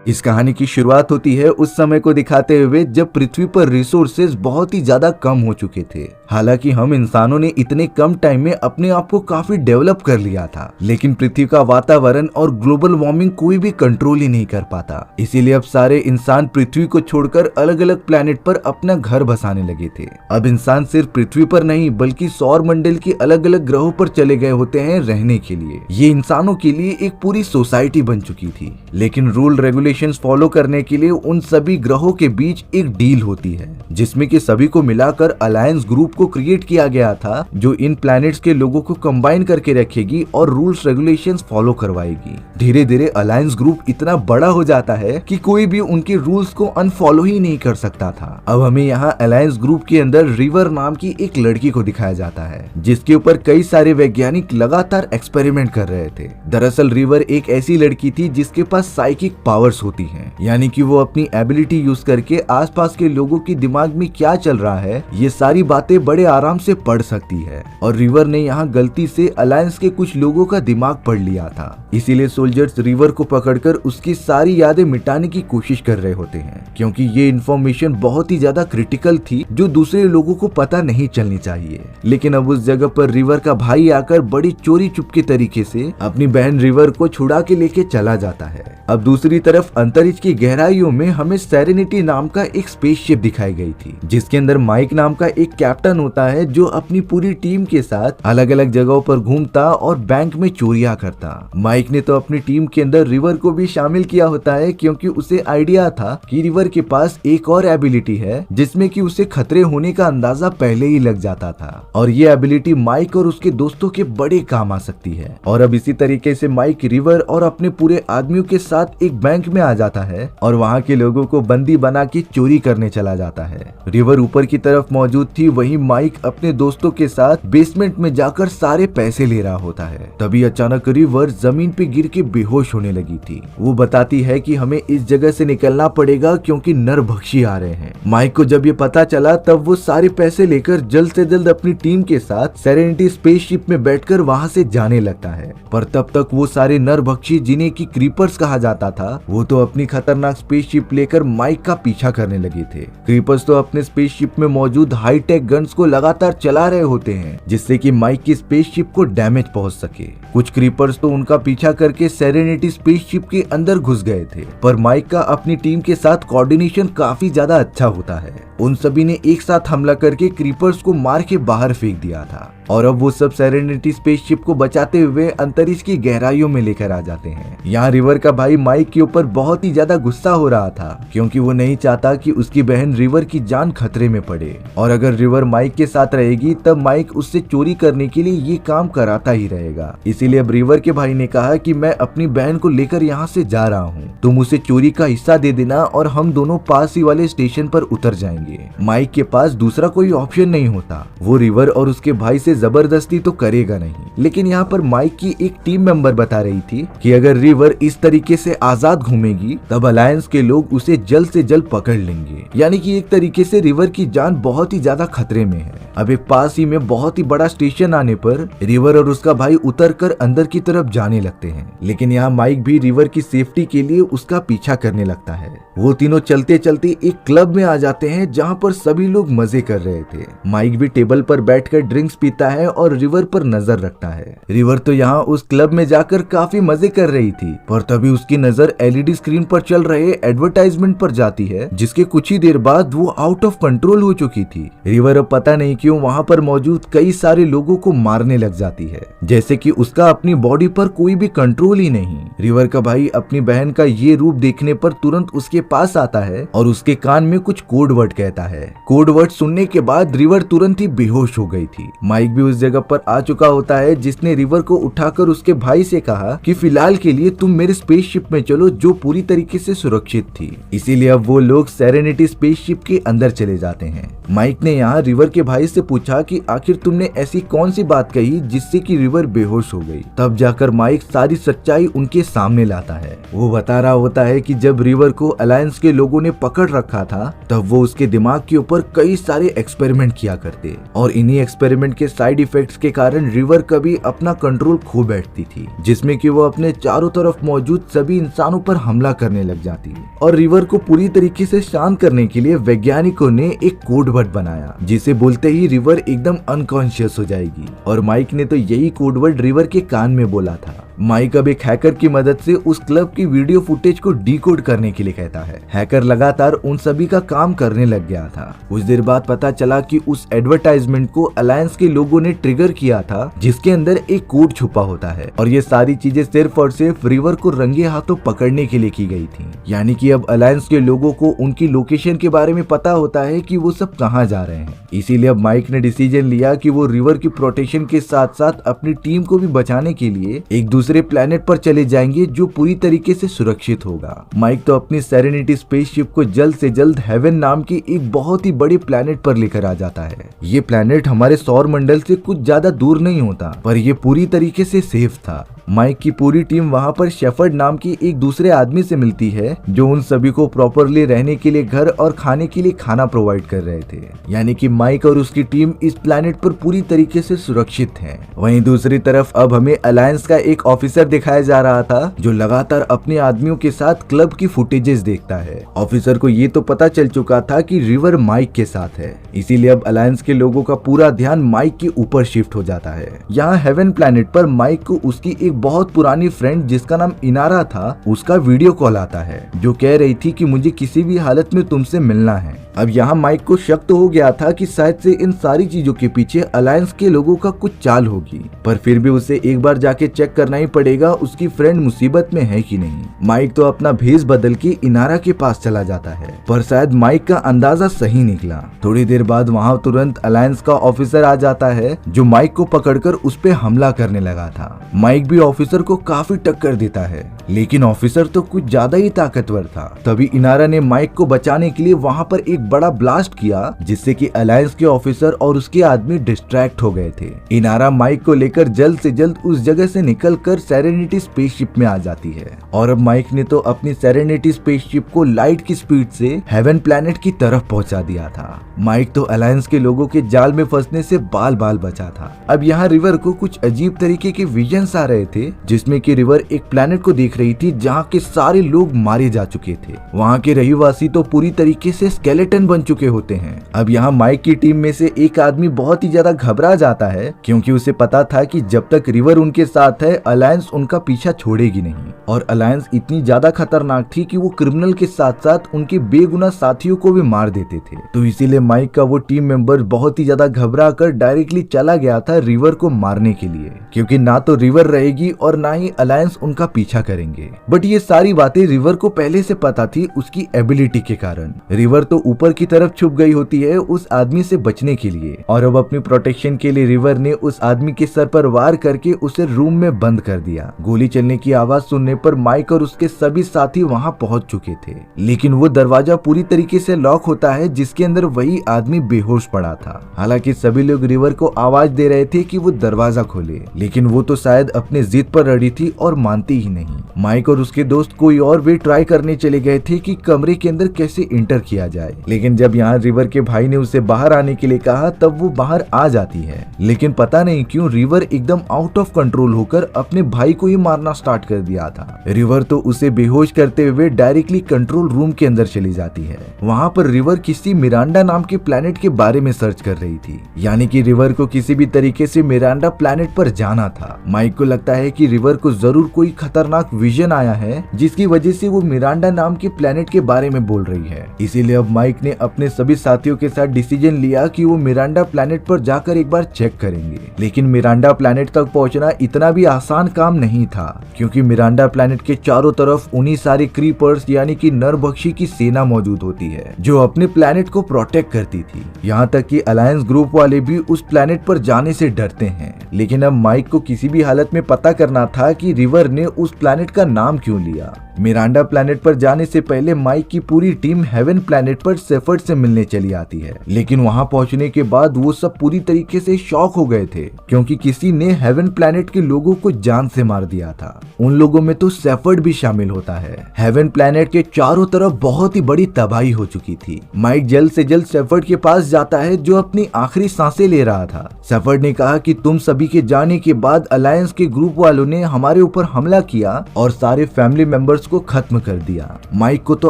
इस कहानी की शुरुआत होती है उस समय को दिखाते हुए जब पृथ्वी पर रिसोर्सेज बहुत ही ज्यादा कम हो चुके थे। हालांकि हम इंसानों ने इतने कम टाइम में अपने आप को काफी डेवलप कर लिया था, लेकिन पृथ्वी का वातावरण और ग्लोबल वार्मिंग कोई भी कंट्रोल ही नहीं कर पाता। इसीलिए अब सारे इंसान पृथ्वी को छोड़कर अलग अलग प्लेनेट पर अपना घर बसाने लगे थे। अब इंसान सिर्फ पृथ्वी पर नहीं बल्कि सौर मंडल के अलग अलग ग्रहों पर चले गए होते हैं रहने के लिए। ये इंसानों के लिए एक पूरी सोसाइटी बन चुकी थी, लेकिन रूल रेगुलेशंस फॉलो करने के लिए उन सभी ग्रहों के बीच एक डील होती है, जिसमें कि सभी को मिलाकर अलायंस ग्रुप को क्रिएट किया गया था, जो इन प्लैनेट्स के लोगों को कंबाइन करके रखेगी और रूल्स रेगुलेशंस फॉलो करवाएगी। धीरे धीरे अलायंस ग्रुप इतना बड़ा हो जाता है कि कोई भी उनके रूल्स को अनफॉलो ही नहीं कर सकता था। अब हमें यहाँ अलायंस ग्रुप के अंदर रिवर नाम की एक लड़की को दिखाया जाता है, जिसके ऊपर कई सारे वैज्ञानिक लगातार एक्सपेरिमेंट कर रहे थे। दरअसल रिवर एक ऐसी लड़की थी जिसके पास साइकिक पावर्स होती हैं, यानी कि वो अपनी एबिलिटी यूज करके आसपास के लोगों के दिमाग में क्या चल रहा है ये सारी बातें बड़े आराम से पढ़ सकती है। और रिवर ने यहाँ गलती से अलायंस के कुछ लोगों का दिमाग पढ़ लिया था, इसीलिए सोल्जर्स रिवर को पकड़कर उसकी सारी यादें मिटाने की कोशिश कर रहे होते हैं, क्योंकि ये इन्फॉर्मेशन बहुत ही ज्यादा क्रिटिकल थी जो दूसरे लोगों को पता नहीं चलनी चाहिए। लेकिन अब उस जगह पर रिवर का भाई आकर बड़ी चोरी चुपके तरीके से अपनी बहन रिवर को छुड़ा के लेके चला जाता है। अब दूसरी तरफ अंतरिक्ष की गहराइयों में हमें सेरेनिटी नाम का एक स्पेसशिप दिखाई गई थी, जिसके अंदर माइक नाम का एक कैप्टन होता है जो अपनी पूरी टीम के साथ अलग अलग जगहों पर घूमता और बैंक में चोरियां करता। माइक ने तो अपनी टीम के अंदर रिवर को भी शामिल किया होता है, क्योंकि उसे आइडिया था कि रिवर के पास एक और एबिलिटी है जिसमें कि उसे खतरे होने का अंदाजा पहले ही लग जाता था, और ये एबिलिटी माइक और उसके दोस्तों के बड़े काम आ सकती है। और अब इसी तरीके से माइक रिवर और अपने पूरे आदमियों के साथ एक बैंक में आ जाता है और वहाँ के लोगों को बंदी बना के चोरी करने चला जाता है। रिवर ऊपर की तरफ मौजूद थी, वहीं माइक अपने दोस्तों के साथ बेसमेंट में जाकर सारे पैसे ले रहा होता है। तभी अचानक रिवर जमीन पे गिर के बेहोश होने लगी थी। वो बताती है कि हमें इस जगह से निकलना पड़ेगा क्योंकि नरभक्षी आ रहे हैं। माइक को जब ये पता चला तब वो सारे पैसे लेकर जल्द से जल्द अपनी टीम के साथ सेरेनिटी स्पेसशिप में बैठकर वहाँ से जाने लगता है। पर तब तक वो सारे नरभक्षी, जिन्हें की क्रीपर्स कहा जाता था, वो तो अपनी खतरनाक स्पेसशिप लेकर माइक का पीछा करने लगे थे। क्रीपर्स तो अपने स्पेसशिप में मौजूद हाईटेक गन्स को लगातार चला रहे होते हैं, जिससे कि माइक की स्पेसशिप को डैमेज पहुंच सके। कुछ क्रीपर्स तो उनका पीछा करके सेरेनिटी स्पेसशिप के अंदर घुस गए थे, पर माइक का अपनी टीम के साथ कोऑर्डिनेशन काफी ज्यादा अच्छा होता है। उन सभी ने एक साथ हमला करके क्रीपर्स को मार के बाहर फेंक दिया था, और अब वो सब सेरेनिटी स्पेसशिप को बचाते हुए अंतरिक्ष की गहराइयों में लेकर आ जाते हैं। यहाँ रिवर का भाई माइक के ऊपर बहुत ही ज्यादा गुस्सा हो रहा था, क्योंकि वो नहीं चाहता कि उसकी बहन रिवर की जान खतरे में पड़े, और अगर रिवर माइक के साथ रहेगी तब माइक उससे चोरी करने के लिए ये काम कराता ही रहेगा। इसीलिए अब रिवर के भाई ने कहा कि मैं अपनी बहन को लेकर यहाँ से जा रहा हूँ, तुम उसे चोरी का हिस्सा दे देना और हम दोनों पास ही वाले स्टेशन पर उतर जाएंगे। माइक के पास दूसरा कोई ऑप्शन नहीं होता, वो रिवर और उसके भाई से जबरदस्ती तो करेगा नहीं। लेकिन यहाँ पर माइक की एक टीम मेंबर बता रही थी कि अगर रिवर इस तरीके से आजाद घूमेगी तब अलायंस के लोग उसे जल्द से जल्द पकड़ लेंगे, यानी कि एक तरीके से रिवर की जान बहुत ही ज्यादा खतरे में है। अब एक पास ही में बहुत ही बड़ा स्टेशन आने पर रिवर और उसका भाई उतरकर अंदर की तरफ जाने लगते हैं, लेकिन यहाँ माइक भी रिवर की सेफ्टी के लिए उसका पीछा करने लगता है। वो तीनों चलते चलते एक क्लब में आ जाते हैं जहाँ पर सभी लोग मजे कर रहे थे। माइक भी टेबल पर बैठकर ड्रिंक्स पीता है और रिवर पर नजर रखता है। रिवर तो यहाँ उस क्लब में जाकर काफी मजे कर रही थी, पर तभी उसकी नजर एलईडी स्क्रीन पर चल रहे एडवर्टाइजमेंट पर जाती है, जिसके कुछ ही देर बाद वो आउट ऑफ कंट्रोल हो चुकी थी। रिवर अब पता नहीं क्यों वहाँ पर मौजूद कई सारे लोगों को मारने लग जाती है, जैसे कि उसका अपनी बॉडी पर कोई भी कंट्रोल ही नहीं। रिवर का भाई अपनी बहन का ये रूप देखने पर तुरंत उसके पास आता है और उसके कान में कुछ कोड वर्ड कहता है। कोड वर्ड सुनने के बाद रिवर तुरंत ही बेहोश हो गई थी। माइक भी उस जगह पर आ चुका होता है, जिसने रिवर को उठाकर उसके भाई से कहा कि फिलहाल के लिए तुम मेरे स्पेसशिप में चलो, जो पूरी तरीके से सुरक्षित थी। इसीलिए अब वो लोग सेरेनिटी स्पेसशिप के अंदर चले जाते हैं। माइक ने यहाँ रिवर के भाई से पूछा कि आखिर तुमने ऐसी कौन सी बात कही जिससे कि रिवर बेहोश हो गई। तब जाकर माइक सारी सच्चाई उनके सामने लाता है। वो बता रहा होता है कि जब रिवर को अलायंस के लोगों ने पकड़ रखा था तब वो उसके दिमाग के ऊपर कई सारे एक्सपेरिमेंट किया करते और इन्हीं एक्सपेरिमेंट के साइड इफेक्ट्स के कारण रिवर कभी अपना कंट्रोल खो बैठती थी, जिसमें कि वो अपने चारों तरफ मौजूद सभी इंसानों पर हमला करने लग जाती। और रिवर को पूरी तरीके से शांत करने के लिए वैज्ञानिकों ने एक कोड वर्ड बनाया, जिसे बोलते ही रिवर एकदम अनकॉन्शियस हो जाएगी। और माइक ने तो यही कोड वर्ड रिवर के कान में बोला था। माइक अब एक हैकर की मदद से उस क्लब की वीडियो फुटेज को डिकोड करने के लिए कहता है। हैकर लगातार उन सभी का काम करने लग गया था। कुछ देर बाद पता चला कि उस एडवर्टाइजमेंट को अलायंस के लोगों ने ट्रिगर किया था, जिसके अंदर एक कोड छुपा होता है। और ये सारी चीजें सिर्फ और सिर्फ रिवर को रंगे हाथों पकड़ने के लिए की गई थी। यानी कि अब अलायंस के लोगों को उनकी लोकेशन के बारे में पता होता है कि वो सब कहाँ जा रहे हैं। इसीलिए अब माइक ने डिसीजन लिया कि वो रिवर की प्रोटेक्शन के साथ साथ अपनी टीम को भी बचाने के लिए एक दूसरे प्लेनेट पर चले जाएंगे, जो पूरी तरीके से सुरक्षित होगा। माइक तो अपनी सेरेनिटी स्पेसशिप को जल्द से जल्द हेवन नाम की एक बहुत ही बड़ी प्लेनेट पर लेकर आ जाता है। ये प्लेनेट हमारे सौर मंडल से कुछ ज्यादा दूर नहीं होता, पर ये पूरी तरीके से सेफ था। माइक की पूरी टीम वहाँ पर शेफर्ड नाम की एक दूसरे आदमी से मिलती है, जो उन सभी को प्रॉपरली रहने के लिए घर और खाने के लिए खाना प्रोवाइड कर रहे थे। यानी कि माइक और उसकी टीम इस प्लेनेट पर पूरी तरीके से सुरक्षित है। वहीं दूसरी तरफ अब हमें अलायंस का एक ऑफिसर दिखाया जा रहा था, जो लगातार अपने आदमियों के साथ क्लब की फुटेजेस देखता है। ऑफिसर को ये तो पता चल चुका था कि रिवर माइक के साथ है, इसीलिए अब अलायंस के लोगों का पूरा ध्यान माइक के ऊपर शिफ्ट हो जाता है। यहाँ हेवन प्लेनेट पर माइक को उसकी एक बहुत पुरानी फ्रेंड, जिसका नाम इनारा था, उसका वीडियो कॉल आता है, जो कह रही थी कि मुझे किसी भी हालत में तुमसे मिलना है। अब यहाँ माइक को शक तो हो गया था कि शायद से इन सारी चीजों के पीछे अलायंस के लोगों का कुछ चाल होगी, पर फिर भी उसे एक बार जाके चेक करना ही पड़ेगा उसकी फ्रेंड मुसीबत में है कि नहीं। माइक तो अपना भेष बदल के इनारा के पास चला जाता है, पर शायद माइक का अंदाजा सही निकला। थोड़ी देर बाद वहाँ तुरंत अलायंस का ऑफिसर आ जाता है, जो माइक को पकड़कर उस पे हमला करने लगा था। माइक भी ऑफिसर को काफी टक्कर देता है, लेकिन ऑफिसर तो कुछ ज्यादा ही ताकतवर था। तभी इनारा ने माइक को बचाने के लिए वहाँ पर एक बड़ा ब्लास्ट किया, जिससे कि अलायंस के ऑफिसर और उसके आदमी डिस्ट्रैक्ट हो गए थे। इनारा माइक को लेकर जल्द से जल्द उस जगह से निकलकर सेरेनिटी स्पेसशिप में आ जाती है। और अब माइक ने तो अपनी सेरेनिटी स्पेसशिप को लाइट की स्पीड से हेवन प्लेनेट की तरफ पहुंचा दिया था। माइक तो अलायंस के लोगों के जाल में फंसने से बाल बाल बचा था। अब यहाँ रिवर को कुछ अजीब तरीके के विजन्स आ रहे थे, जिसमें कि रिवर एक प्लेनेट को देख रही थी जहाँ के सारे लोग मारे जा चुके थे। वहाँ के रहीवासी तो पूरी तरीके से स्केलेटन बन चुके होते हैं। अब यहाँ माइक की टीम में से एक आदमी बहुत ही ज्यादा घबरा जाता है, क्योंकि उसे पता था कि जब तक रिवर उनके साथ है अलायंस उनका पीछा छोड़ेगी नहीं। और अलायंस इतनी ज्यादा खतरनाक थी कि वो क्रिमिनल के साथ साथ उनके बेगुनाह साथियों को भी मार देते थे। तो इसीलिए माइक का वो टीम मेंबर बहुत ही ज्यादा घबरा कर डायरेक्टली चला गया था रिवर को मारने के लिए, क्योंकि ना तो रिवर रहेगी और ना ही अलायंस उनका पीछा करेंगे। बट ये सारी बातें रिवर को पहले से पता थी उसकी एबिलिटी के कारण। रिवर तो ऊपर की तरफ छुप गई होती है उस आदमी से बचने के लिए, और अब अपनी प्रोटेक्शन के लिए रिवर ने उस आदमी के सर पर वार करके उसे रूम में बंद कर दिया। गोली चलने की आवाज सुनने पर माइक और उसके सभी साथी वहां पहुंच चुके थे, लेकिन वो दरवाजा पूरी तरीके से लॉक होता है, जिसके अंदर वही आदमी बेहोश पड़ा था। हालांकि सभी लोग रिवर को आवाज दे रहे थे कि वो दरवाजा खोले, लेकिन वो तो शायद अपने जिद पर अड़ी थी और मानती ही नहीं। माइक और उसके दोस्त कोई और वे ट्राई करने चले गए थे कि कमरे के अंदर कैसे इंटर किया जाए, लेकिन जब यहाँ रिवर के भाई ने उसे बाहर आने के लिए कहा तब वो बाहर आ जाती है। लेकिन पता नहीं क्यों रिवर एकदम आउट ऑफ कंट्रोल होकर अपने भाई को ही मारना स्टार्ट कर दिया था। रिवर तो उसे बेहोश करते हुए डायरेक्टली कंट्रोल रूम के अंदर चली जाती है। वहाँ पर रिवर किसी मिरांडा नाम के प्लेनेट के बारे में सर्च कर रही थी, यानी कि रिवर को किसी भी तरीके से मिरांडा प्लेनेट पर जाना था। माइक को लगता है कि रिवर को जरूर कोई खतरनाक विजन आया है, जिसकी वजह से वो मिरांडा नाम के प्लेनेट के बारे में बोल रही है। इसीलिए अब माइक ने अपने सभी साथियों के साथ डिसीजन लिया कि वो मिरांडा प्लेनेट पर जाकर एक बार चेक करेंगे। लेकिन मिरांडा प्लेनेट तक पहुंचना इतना भी आसान काम नहीं था, क्योंकि मिरांडा प्लेनेट के चारों तरफ उन्हीं सारे क्रीपर्स यानी कि नरभक्षी की सेना मौजूद होती है, जो अपने प्लेनेट को प्रोटेक्ट करती थी। यहाँ तक कि अलायंस ग्रुप वाले भी उस प्लेनेट पर जाने से डरते हैं। लेकिन अब माइक को किसी भी हालत में पता करना था कि रिवर ने उस प्लेनेट का नाम क्यों लिया। मिरांडा प्लैनेट पर जाने से पहले माइक की पूरी टीम हेवन प्लैनेट पर शेफर्ड से मिलने चली आती है, लेकिन वहां पहुंचने के बाद वो सब पूरी तरीके से शॉक हो गए थे क्योंकि किसी ने हेवन प्लैनेट के लोगों को जान से मार दिया था। उन लोगों में तो शेफर्ड भी शामिल होता है। हेवन प्लैनेट के चारों तरफ बहुत ही बड़ी तबाही हो चुकी थी। माइक जल्द से जल्द शेफर्ड के पास जाता है जो अपनी आखिरी सांसें ले रहा था। शेफर्ड ने कहा कि तुम सभी के जाने के बाद अलायंस के ग्रुप वालों ने हमारे ऊपर हमला किया और सारे फैमिली मेंबर्स को खत्म कर दिया। माइक को तो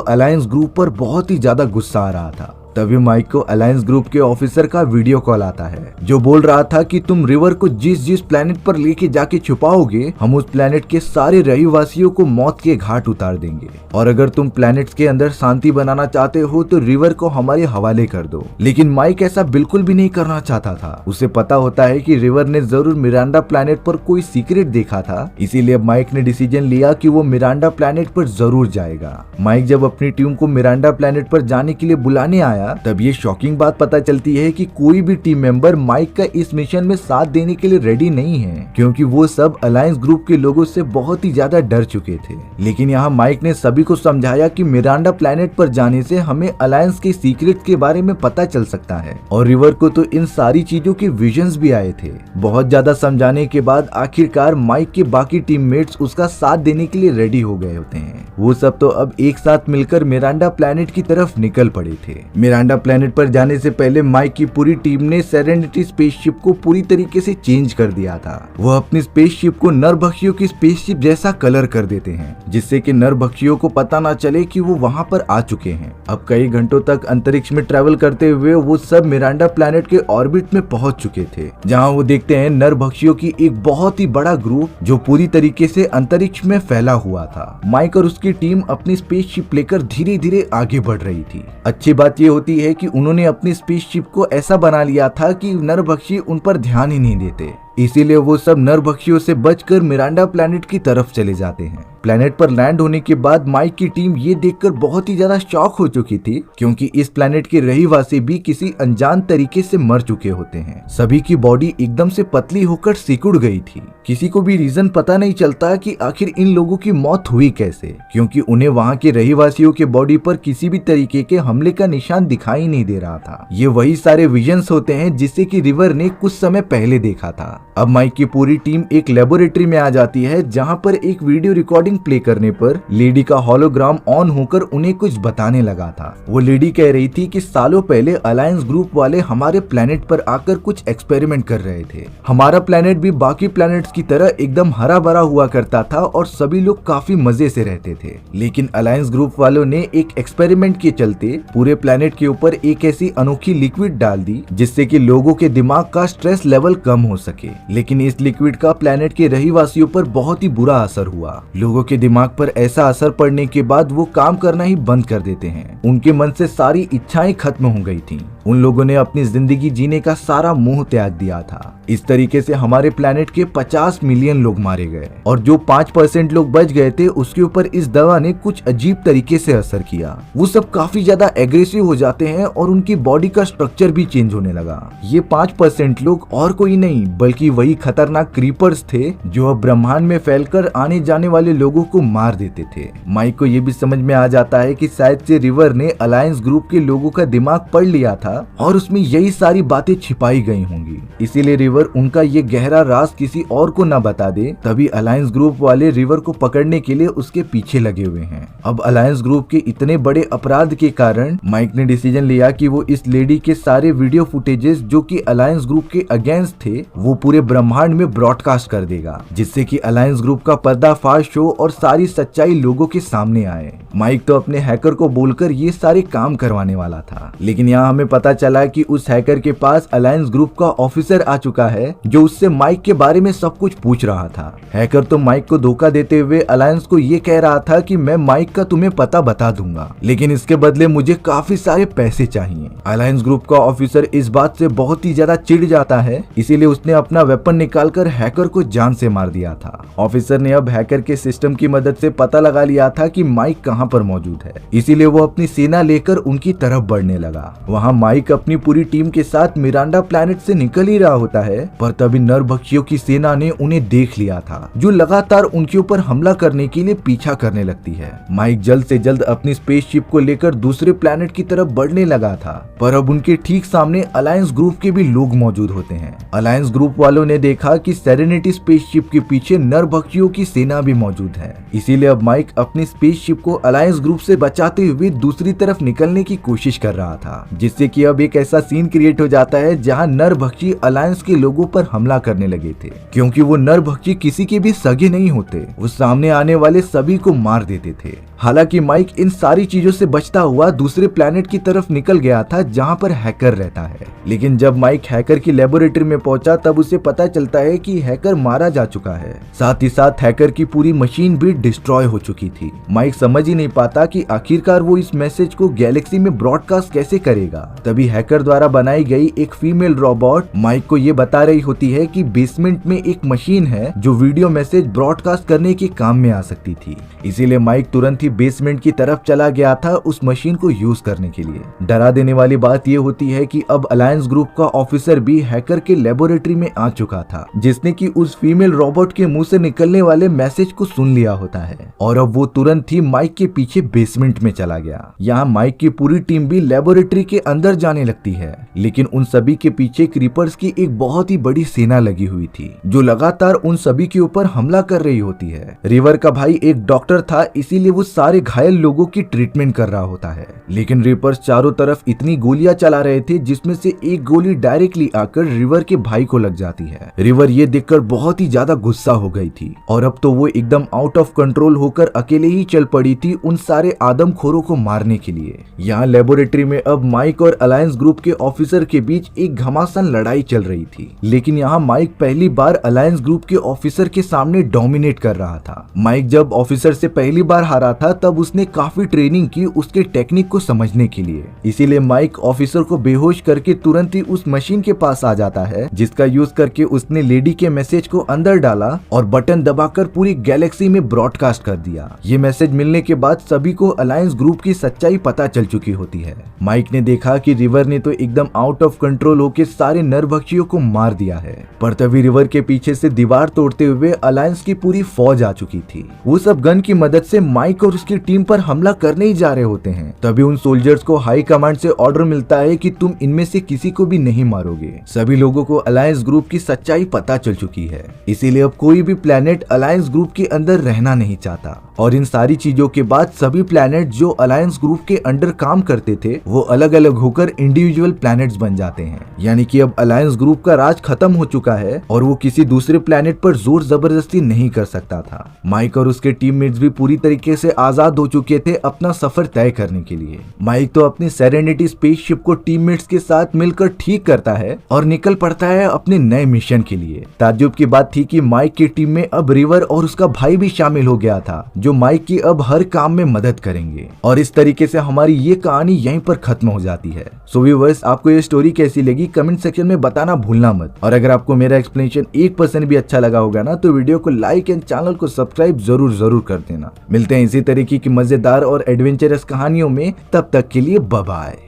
अलायंस ग्रुप पर बहुत ही ज्यादा गुस्सा आ रहा था। तभी माइक को अलायंस ग्रुप के ऑफिसर का वीडियो कॉल आता है जो बोल रहा था कि तुम रिवर को जिस जिस प्लेनेट पर लेके जाके छुपाओगे हम उस प्लेनेट के सारे रहवासियों को मौत के घाट उतार देंगे, और अगर तुम प्लेनेट्स के अंदर शांति बनाना चाहते हो तो रिवर को हमारे हवाले कर दो। लेकिन माइक ऐसा बिल्कुल भी नहीं करना चाहता था। उसे पता होता है कि रिवर ने जरूर मिरांडा प्लेनेट पर कोई सीक्रेट देखा था, इसीलिए माइक ने डिसीजन लिया कि वो मिरांडा प्लेनेट पर जरूर जाएगा। माइक जब अपनी टीम को मिरांडा प्लेनेट पर जाने के लिए बुलाने आया तब ये शॉकिंग बात पता चलती है कि कोई भी टीम मेंबर माइक का इस मिशन में साथ देने के लिए रेडी नहीं है, क्योंकि वो सब अलायंस ग्रुप के लोगों से बहुत ही ज्यादा डर चुके थे। लेकिन यहाँ माइक ने सभी को समझाया कि मिरांडा प्लैनेट पर जाने से हमें अलायंस के सीक्रेट के बारे में पता चल सकता है, और रिवर को तो इन सारी चीजों के विजन्स भी आए थे। बहुत ज्यादा समझाने के बाद आखिरकार माइक के बाकी टीममेट्स उसका साथ देने के लिए रेडी हो गए होते हैं। वो सब तो अब एक साथ मिलकर मिरांडा प्लैनेट की तरफ निकल पड़े थे। मिरांडा प्लैनेट पर जाने से पहले माइक की पूरी टीम ने सेरेनिटी स्पेसशिप को पूरी तरीके से चेंज कर दिया था। वो अपनी स्पेसशिप को नरभक्षियों की स्पेसशिप जैसा कलर कर देते हैं, जिससे कि नरभक्षियों को पता ना चले कि वो वहां पर आ चुके हैं। अब कई घंटों तक अंतरिक्ष में ट्रेवल करते हुए वो सब मिरांडा प्लैनेट के ऑर्बिट में पहुंच चुके थे, जहां वो देखते हैं नरभक्षियों की एक बहुत ही बड़ा ग्रुप जो पूरी तरीके से अंतरिक्ष में फैला हुआ था। माइक और उसकी टीम अपनी स्पेसशिप लेकर धीरे धीरे आगे बढ़ रही थी। अच्छी बात ये होती है कि उन्होंने अपनी स्पेसशिप को ऐसा बना लिया था कि नरभक्षी उन पर ध्यान ही नहीं देते, इसीलिए वो सब नरभक्षियों से बचकर मिरांडा प्लैनेट की तरफ चले जाते हैं। प्लैनेट पर लैंड होने के बाद माइक की टीम ये देखकर बहुत ही ज्यादा शॉक हो चुकी थी, क्योंकि इस प्लैनेट के रहवासी भी किसी अनजान तरीके से मर चुके होते हैं। सभी की बॉडी एकदम से पतली होकर सिकुड़ गई थी। किसी को भी रीजन पता नहीं चलता कि आखिर इन लोगों की मौत हुई कैसे, क्योंकि उन्हें वहाँ के रहवासियों के बॉडी पर किसी भी तरीके के हमले का निशान दिखाई नहीं दे रहा था। ये वही सारे विजन्स होते हैं जिसे कि रिवर ने कुछ समय पहले देखा था। अब माइक की पूरी टीम एक लेबोरेटरी में आ जाती है, जहां पर एक वीडियो रिकॉर्डिंग प्ले करने पर लेडी का होलोग्राम ऑन होकर उन्हें कुछ बताने लगा था। वो लेडी कह रही थी कि सालों पहले अलायंस ग्रुप वाले हमारे प्लेनेट पर आकर कुछ एक्सपेरिमेंट कर रहे थे। हमारा प्लेनेट भी बाकी प्लैनेट्स की तरह एकदम हरा भरा हुआ करता था और सभी लोग काफी मजे से रहते थे। लेकिन अलायंस ग्रुप वालों ने एक एक्सपेरिमेंट के चलते पूरे प्लेनेट के ऊपर एक ऐसी अनोखी लिक्विड डाल दी जिससे कि लोगों के दिमाग का स्ट्रेस लेवल कम हो सके। लेकिन इस लिक्विड का प्लैनेट के रहवासियों पर बहुत ही बुरा असर हुआ। लोगों के दिमाग पर ऐसा असर पड़ने के बाद वो काम करना ही बंद कर देते हैं। उनके मन से सारी इच्छाएं खत्म हो गई थी। उन लोगों ने अपनी जिंदगी जीने का सारा मोह त्याग दिया था। इस तरीके से हमारे प्लैनेट के 50 मिलियन लोग मारे गए, और जो 5% लोग बच गए थे उसके ऊपर इस दवा ने कुछ अजीब तरीके से असर किया। वो सब काफी ज्यादा एग्रेसिव हो जाते हैं और उनकी बॉडी का स्ट्रक्चर भी चेंज होने लगा। ये 5% लोग और कोई नहीं बल्कि वही खतरनाक क्रीपर्स थे जो अब ब्रह्मांड में फैलकर आने जाने वाले लोगों को मार देते थे। माइक को ये भी समझ में आ जाता है कि शायद से रिवर ने अलायंस ग्रुप के लोगों का दिमाग पढ़ लिया था और उसमें यही सारी बातें छिपाई गई होंगी, इसीलिए रिवर उनका ये गहरा राज किसी और को न बता दे। तभी अलायंस ग्रुप वाले रिवर को पकड़ने के लिए उसके पीछे लगे हुए हैं। अब अलायंस ग्रुप के इतने बड़े अपराध के कारण माइक ने डिसीजन लिया कि वो इस लेडी के सारे वीडियो फुटेजेस जो कि अलायंस ग्रुप के अगेंस्ट थे वो पूरे ब्रह्मांड में ब्रॉडकास्ट कर देगा, जिससे कि अलायंस ग्रुप का पर्दाफाश हो और सारी सच्चाई लोगों के सामने आए। माइक तो अपने हैकर को बोलकर ये सारे काम करवाने वाला था, लेकिन यहाँ हमें पता चला कि उस हैकर के पास अलायंस ग्रुप का ऑफिसर आ चुका है जो उससे माइक के बारे में सब कुछ पूछ रहा था। हैकर तो माइक को धोखा देते हुए अलायंस को ये कह रहा था कि मैं माइक का तुम्हें पता बता दूंगा, लेकिन इसके बदले मुझे काफी सारे पैसे चाहिए। अलायंस ग्रुप का ऑफिसर इस बात से बहुत ही ज्यादा चिढ़ जाता है, इसीलिए उसने अपना वेपन निकालकर हैकर को जान से मार दिया था। ऑफिसर ने अब हैकर के सिस्टम की मदद से पता लगा लिया था कि माइक कहाँ पर मौजूद है, इसीलिए वो अपनी सेना लेकर उनकी तरफ बढ़ने लगा। वहाँ माइक माइक अपनी पूरी टीम के साथ मिरांडा प्लैनेट से निकल ही रहा होता है, पर तभी नरभक्षियों की सेना ने उन्हें देख लिया था, जो लगातार उनके ऊपर हमला करने के लिए पीछा करने लगती है। माइक जल्द से जल्द अपनी स्पेसशिप को लेकर दूसरे प्लैनेट की तरफ बढ़ने लगा था, पर अब उनके ठीक सामने अलायंस ग्रुप के भी लोग मौजूद होते हैं। अलायंस ग्रुप वालों ने देखा कि सेरेनिटी स्पेसशिप के पीछे नरभक्षियों की सेना भी मौजूद है, इसीलिए अब माइक अपनी स्पेसशिप को अलायंस ग्रुप से बचाते हुए दूसरी तरफ निकलने की कोशिश कर रहा था, जिससे कि अब एक ऐसा सीन क्रिएट हो जाता है जहां नरभक्षी अलायंस के लोगों पर हमला करने लगे थे। क्योंकि वो नरभक्षी किसी के भी सगे नहीं होते, वो सामने आने वाले सभी को मार देते थे। हालांकि माइक इन सारी चीजों से बचता हुआ दूसरे प्लैनेट की तरफ निकल गया था जहां पर हैकर रहता है, लेकिन जब माइक हैकर की लेबोरेटरी में पहुंचा तब उसे पता चलता है कि हैकर मारा जा चुका है, साथ ही साथ हैकर की पूरी मशीन भी डिस्ट्रॉय हो चुकी थी। माइक समझ ही नहीं पाता कि आखिरकार वो इस मैसेज को गैलेक्सी में ब्रॉडकास्ट कैसे करेगा। तभी हैकर द्वारा बनाई गई एक फीमेल रोबोट माइक को ये बता रही होती है कि बेसमेंट में एक मशीन है जो वीडियो मैसेज ब्रॉडकास्ट करने के काम में आ सकती थी। इसीलिए माइक तुरंत ही बेसमेंट की तरफ चला गया था उस मशीन को यूज करने के लिए। डरा देने वाली बात ये होती है कि अब अलायंस ग्रुप का ऑफिसर भी हैकर के लेबोरेटरी में आ चुका था, जिसने कि उस फीमेल रोबोट के मुंह से निकलने वाले मैसेज को सुन लिया होता है, और अब वो तुरंत ही माइक के पीछे बेसमेंट में चला गया। यहाँ माइक की पूरी टीम भी लेबोरेटरी के अंदर जाने लगती है, लेकिन उन सभी के पीछे क्रीपर्स की एक बहुत ही बड़ी सेना लगी हुई थी, जो लगातार उन सभी के ऊपर हमला कर रही होती है। रिवर का भाई एक डॉक्टर था, इसीलिए वो सारे घायल लोगों की ट्रीटमेंट कर रहा होता है, लेकिन रिपर्स चारों तरफ इतनी गोलियां चला रहे थे जिसमें से एक गोली डायरेक्टली आकर रिवर के भाई को लग जाती है। रिवर ये देखकर बहुत ही ज्यादा गुस्सा हो गई थी, और अब तो वो एकदम आउट ऑफ कंट्रोल होकर अकेले ही चल पड़ी थी उन सारे आदमखोरों को मारने के लिए। यहाँ लेबोरेटरी में अब माइक और अलायंस ग्रुप के ऑफिसर के बीच एक घमासान लड़ाई चल रही थी, लेकिन यहाँ माइक पहली बार अलायंस ग्रुप के ऑफिसर के सामने डोमिनेट कर रहा था। माइक जब ऑफिसर से पहली बार हारा था तब उसने काफी ट्रेनिंग की उसके टेक्निक को समझने के लिए, इसीलिए माइक ऑफिसर को बेहोश करके तुरंत ही उस मशीन के पास आ जाता है, जिसका यूज करके उसने लेडी के मैसेज को अंदर डाला और बटन दबाकर पूरी गैलेक्सी में ब्रॉडकास्ट कर दिया। ये मैसेज मिलने के बाद सभी को अलायंस ग्रुप की सच्चाई पता चल चुकी होती है। माइक ने देखा कि रिवर ने तो एकदम आउट ऑफ कंट्रोल होकर सारे नरभक्षियों को मार दिया है, पर तभी रिवर के पीछे से दीवार तोड़ते हुए अलायंस की पूरी फौज आ चुकी थी। वो सब गन की मदद से माइक और उसकी टीम पर हमला करने ही जा रहे होते हैं। तभी उन सोल्जर्स को हाई कमांड से ऑर्डर मिलता है कि तुम इनमें से किसी को भी नहीं मारोगे। सभी लोगों को अलायंस ग्रुप की सच्चाई पता चल चुकी है, इसीलिए अब कोई भी प्लेनेट अलायंस ग्रुप के अंदर रहना नहीं चाहता। और इन सारी चीजों के बाद सभी प्लैनेट जो अलायंस ग्रुप के अंडर काम करते थे वो अलग अलग होकर इंडिविजुअल प्लैनेट्स बन जाते हैं। यानी कि अब अलायंस ग्रुप का राज खत्म हो चुका है और वो किसी दूसरे प्लैनेट पर जोर जबरदस्ती नहीं कर सकता था। माइक और उसके टीममेट्स भी पूरी तरीके से आजाद हो चुके थे अपना सफर तय करने के लिए। माइक तो अपनी सेरेनिटी स्पेसशिप को टीममेट्स के साथ मिलकर ठीक करता है और निकल पड़ता है अपने नए मिशन के लिए। ताज्जुब की बात थी कि माइक की टीम में अब रिवर और उसका भाई भी शामिल हो गया था, जो माइक की अब हर काम में मदद करेंगे। और इस तरीके से हमारी ये कहानी यहीं पर खत्म हो जाती है। सो व्यूअर्स, आपको ये स्टोरी कैसी लगी कमेंट सेक्शन में बताना भूलना मत। और अगर आपको मेरा एक्सप्लेनेशन 1% भी अच्छा लगा होगा ना तो वीडियो को लाइक एंड चैनल को सब्सक्राइब जरूर कर देना। मिलते हैं इसी तरीके की मजेदार और एडवेंचरस कहानियों में, तब तक के लिए बाय बाय।